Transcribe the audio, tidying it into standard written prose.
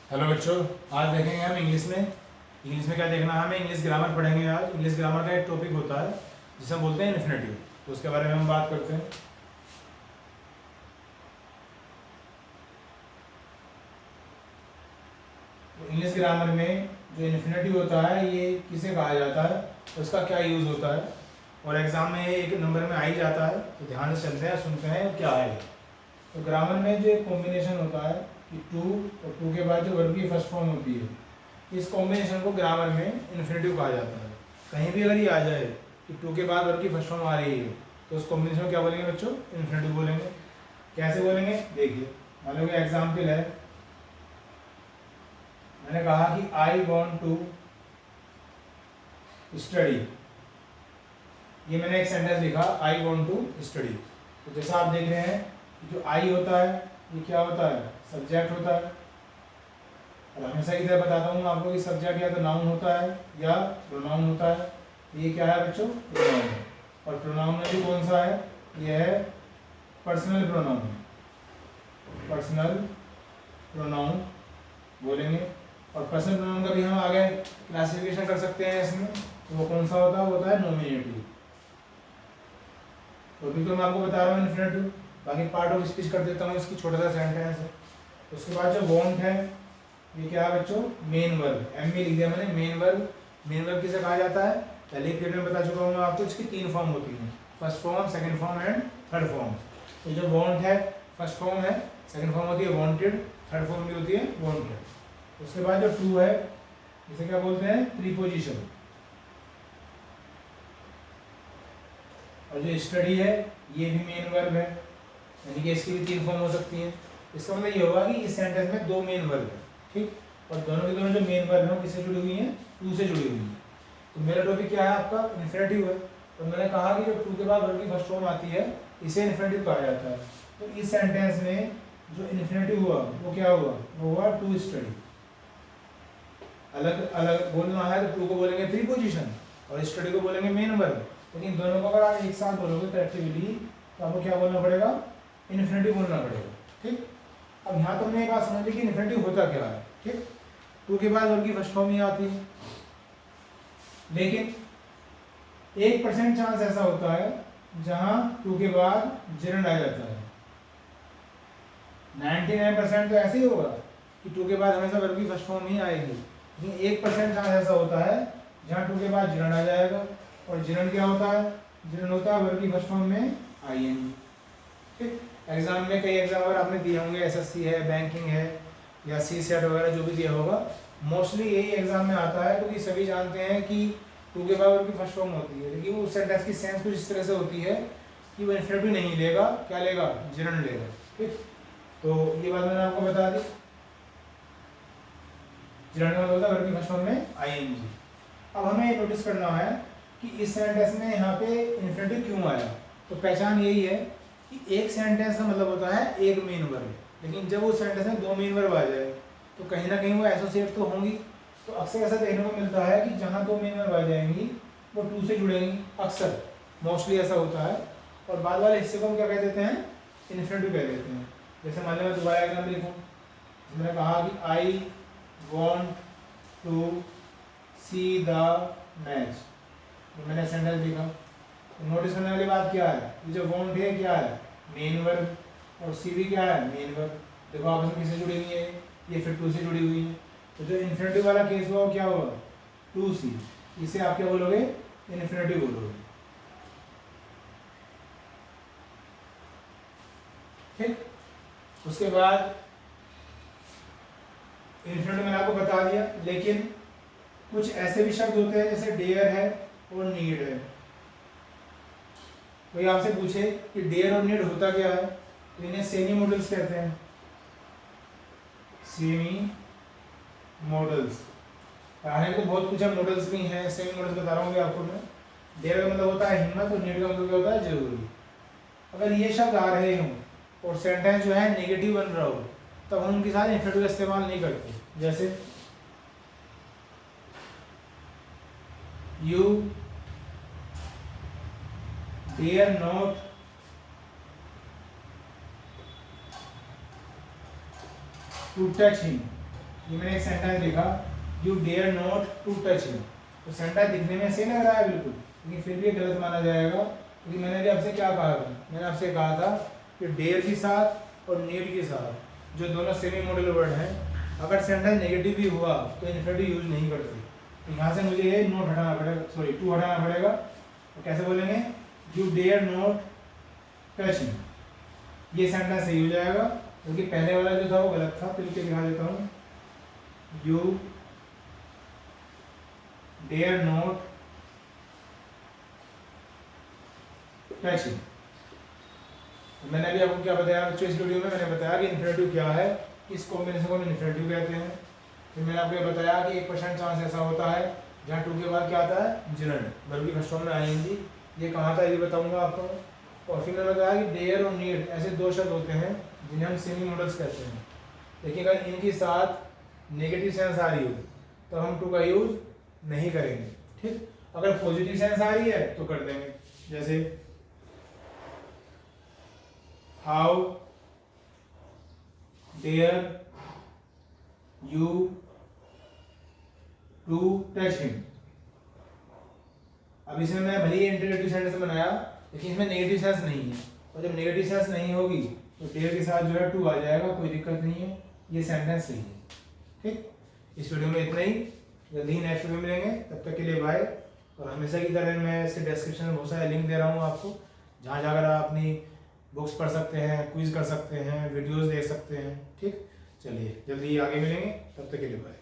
Hello बच्चों, आज देखेंगे हम इंग्लिश में क्या देखना है। हमें इंग्लिश ग्रामर पढ़ेंगे। आज इंग्लिश ग्रामर का एक टॉपिक होता है जिसे हम बोलते हैं इन्फिनेटिव, तो उसके बारे में हम बात करते हैं। तो इंग्लिश ग्रामर में जो इन्फिनेटिव होता है ये किसे कहा जाता है, उसका क्या यूज़ होता है, और एग्जाम में एक नंबर में आ ही जाता है। तो ध्यान से चलते हैं, सुनते हैं क्या है। तो ग्रामर में जो एक कॉम्बिनेशन होता है कि टू और टू के बाद जो वर्ब की फर्स्ट फॉर्म होती है, इस कॉम्बिनेशन को ग्रामर में इन्फिनेटिव कहा जाता है। कहीं भी अगर ये आ जाए कि टू के बाद वर्ब की फर्स्ट फॉर्म आ रही है तो उस कॉम्बिनेशन को क्या बोलेंगे बच्चों? इन्फिनेटिव बोलेंगे। कैसे बोलेंगे देखिए, मान लो कि एग्जाम्पल है, मैंने कहा कि आई वॉन्ट टू स्टडी। ये मैंने एक सेंटेंस लिखा, आई वॉन्ट टू स्टडी। तो जैसा आप देख रहे हैं जो आई होता है ये क्या होता है? सब्जेक्ट होता है। और हमेशा की तरह बताता हूँ आपको कि सब्जेक्ट या तो नाउन होता है या प्रोनाउन होता है। ये क्या है बच्चों? प्रोनाउन है। और प्रोनाउन में भी कौन सा है? ये है पर्सनल प्रोनाउन। पर्सनल प्रोनाउन बोलेंगे। और पर्सनल प्रोनाउन का भी हम आगे क्लासिफिकेशन कर सकते हैं इसमें। तो वो कौन सा होता है? वो होता है नॉमिनेटिव। तो अभी तो मैं आपको बता रहा हूँ इन्फिनेटिव, बाकी पार्ट ऑफ स्पीच कर देता हूँ। इसकी छोटा सा सेंटेंस है। उसके बाद जो वॉन्ट है ये क्या है बच्चों? Main verb. एम में लिख दिया मैंने, मेन वर्ब। मेन वर्ब किसे कहा जाता है? पहले पीरियड में बता चुका हूँ मैं आपको। इसकी तीन फॉर्म होती हैं, first form, second form and third form. तो जो वॉन्ट है फर्स्ट फॉर्म है, सेकंड फॉर्म होती है वॉन्टेड, थर्ड फॉर्म भी होती है वॉन्टेड। उसके बाद जो टू है इसे क्या बोलते हैं? प्रीपोजिशन। और जो स्टडी है ये भी मेन वर्ब है, यानी कि इसकी भी तीन फॉर्म हो सकती है। इसका मतलब ये होगा कि इस सेंटेंस में दो मेन वर्ब है, ठीक। और दोनों की दोनों जो मेन वर्ब है किससे जुड़ी हुई हैं? टू से जुड़ी हुई है। तो मेरा टॉपिक क्या है आपका? इन्फिनेटिव है। तो मैंने कहा कि जो टू के बाद वर्ब की फर्स्ट फॉर्म आती है इसे इन्फिनेटिव कहा जाता है। तो इस सेंटेंस में जो इन्फिनेटिव हुआ वो क्या हुआ? वो हुआ टू स्टडी। अलग अलग बोलना है तो टू को बोलेंगे प्रीपोजिशन और स्टडी को बोलेंगे मेन वर्ब। लेकिन दोनों को अगर आप एक साथ बोलोगे कलेक्टिवली तो आपको क्या बोलना पड़ेगा? इन्फिनेटिव बोलना पड़ेगा, ठीक। अब यहाँ तो हमने एक बात समझ ली कि इन्फिनेटिव होता क्या है, ठीक। टू के बाद वर्ब की फर्स्ट फॉर्म ही आती है, लेकिन 1% चांस ऐसा होता है जहां टू के बाद जिरंड आ जाता है। 99% तो ऐसे ही होगा कि टू के बाद हमेशा वर्ब की फर्स्ट फॉर्म ही आएगी, लेकिन 1% चांस ऐसा होता है जहां टू के बाद जिरंड आ जाएगा। और जिरंड क्या होता है? जिरंड होता है वर्ब की फर्स्ट फॉर्म में आईएनजी, ठीक। एग्जाम में कई एग्जाम अगर आपने दिए होंगे, एसएससी है, बैंकिंग है या सी सेट वगैरह जो भी दिया होगा, मोस्टली यही एग्जाम में आता है, क्योंकि सभी जानते हैं कि टू के बाद वर्ब की फर्स्ट फॉर्म होती है, लेकिन वो सेंटेंस की सेंस कुछ इस तरह से होती है कि वो इन्फिनेटिव नहीं लेगा, क्या लेगा? जिरंड लेगा, ठीक। तो ये बात मैंने आपको बता दी। जिरंड का मतलब होता है वर्ब की फर्स्ट फॉर्म में आईएनजी। अब हमें नोटिस करना है कि इस सेंटेंस में यहाँ पे इन्फिनेटिव क्यों आया। तो पहचान यही है कि एक सेंटेंस का मतलब होता है एक मेन वर्ब, लेकिन जब वो सेंटेंस में दो मेन वर्ब आ जाए तो कहीं ना कहीं वो एसोसिएट तो होंगी। तो अक्सर ऐसा देखने को मिलता है कि जहाँ दो मेन वर्ब आ जाएंगी वो टू से जुड़ेंगी, अक्सर मोस्टली ऐसा होता है। और बाद वाले हिस्से को हम क्या कह देते हैं? इन्फिनेटिव कह देते हैं। जैसे मान लो मैं दोबारा एग्जाम्पल लिखूँ, मैंने कहा कि I want to see the match. मैंने सेंटेंस लिखा। तो नोटिस करने वाली बात क्या है? ये जो वॉन्ट है क्या है? Main verb. और सी भी क्या है? Main verb. देखो आपस में किससे जुड़ी हुई है? ये फिर टू से जुड़ी हुई है। तो जो इन्फिनेटिव वाला केस हुआ वो क्या हुआ? टू सी। इसे आप क्या बोलोगे? इन्फिनेटिव बोलोगे, ठीक। उसके बाद इन्फिनेटिव मैंने आपको बता दिया, लेकिन कुछ ऐसे भी शब्द होते हैं जैसे डेयर है और नीड है। कोई आपसे पूछे कि डेयर और नीड होता क्या है, तो इन्हें सेमी मॉडल्स कहते हैं। सेमी मॉडल्स पढ़ाने को बहुत कुछ है, मॉडल्स भी हैं, सेमी मॉडल्स बता रहा हूँ आपको मैं। डेयर का मतलब होता है हिम्मत और नीड का मतलब क्या होता है? जरूरी। अगर ये शब्द आ रहे हों और सेंटेंस जो है नेगेटिव बन रहा हो तब हम उनके साथ इन्फिनेटिव का इस्तेमाल नहीं करते। जैसे you dare not to touch him, ये मैंने एक सेंटेंस लिखा, you dare not to touch him. तो सेंटेंस दिखने में सही लग रहा है बिल्कुल, लेकिन फिर भी गलत माना जाएगा, क्योंकि मैंने भी आपसे क्या कहा था, मैंने आपसे कहा था कि डेयर के साथ और नीड के साथ जो दोनों सेमी मॉडल वर्ड हैं, अगर सेंटेंस नेगेटिव भी हुआ तो इन्फिनेटिव यूज नहीं करते। तो यहाँ से मुझे ये नोट हटाना पड़ेगा, सॉरी टू हटाना पड़ेगा। तो कैसे बोलेंगे, you dare not touch him, ये सेंटेंस सही हो जाएगा, क्योंकि पहले वाला जो था वो गलत था। फिर दिखा देता हूँ, you dare not touch him. मैंने अभी आपको क्या बताया बच्चों, इस वीडियो में मैंने बताया कि इन्फिनेटिव क्या है, इस कॉम्बिनेशन को इन्फिनेटिव कहते हैं। फिर मैंने आपको ये बताया कि 1% चांस ऐसा होता है जहाँ टू के बाद क्या आता है, जिरंड, बल्कि फर्स्ट फॉर्म में आएंगी। ये कहाँ था ये बताऊंगा आपको। और फिर मैंने बताया कि डेयर और नीड ऐसे दो शब्द होते हैं जिन्हें हम सेमी मॉडल्स कहते हैं। लेकिन अगर इनके साथ नेगेटिव सेंस आ रही हो तो हम टू का यूज नहीं करेंगे, ठीक। अगर पॉजिटिव सेंस आ रही है तो कर देंगे, जैसे how dare you to touch him. अब इसमें मैं भले ही इंटरगेटिव सेंस बनाया, लेकिन इसमें नेगेटिव सेंस नहीं है, और जब नेगेटिव सेंस नहीं होगी तो डेयर के साथ जो है टू आ जाएगा, कोई दिक्कत नहीं है, ये सेंटेंस सही है, ठीक। इस वीडियो में इतना ही, जल्दी ही नेक्स्ट वीडियो मिलेंगे, तब तक के लिए बाय। और हमेशा की तरह मैं इसके डिस्क्रिप्शन में बहुत सारे लिंक दे रहा हूँ आपको, जहाँ जाकर आप अपनी बुक्स पढ़ सकते हैं, क्विज कर सकते हैं, वीडियोस देख सकते हैं, ठीक। चलिए जल्दी ही आगे मिलेंगे, तब तक के लिए बाय।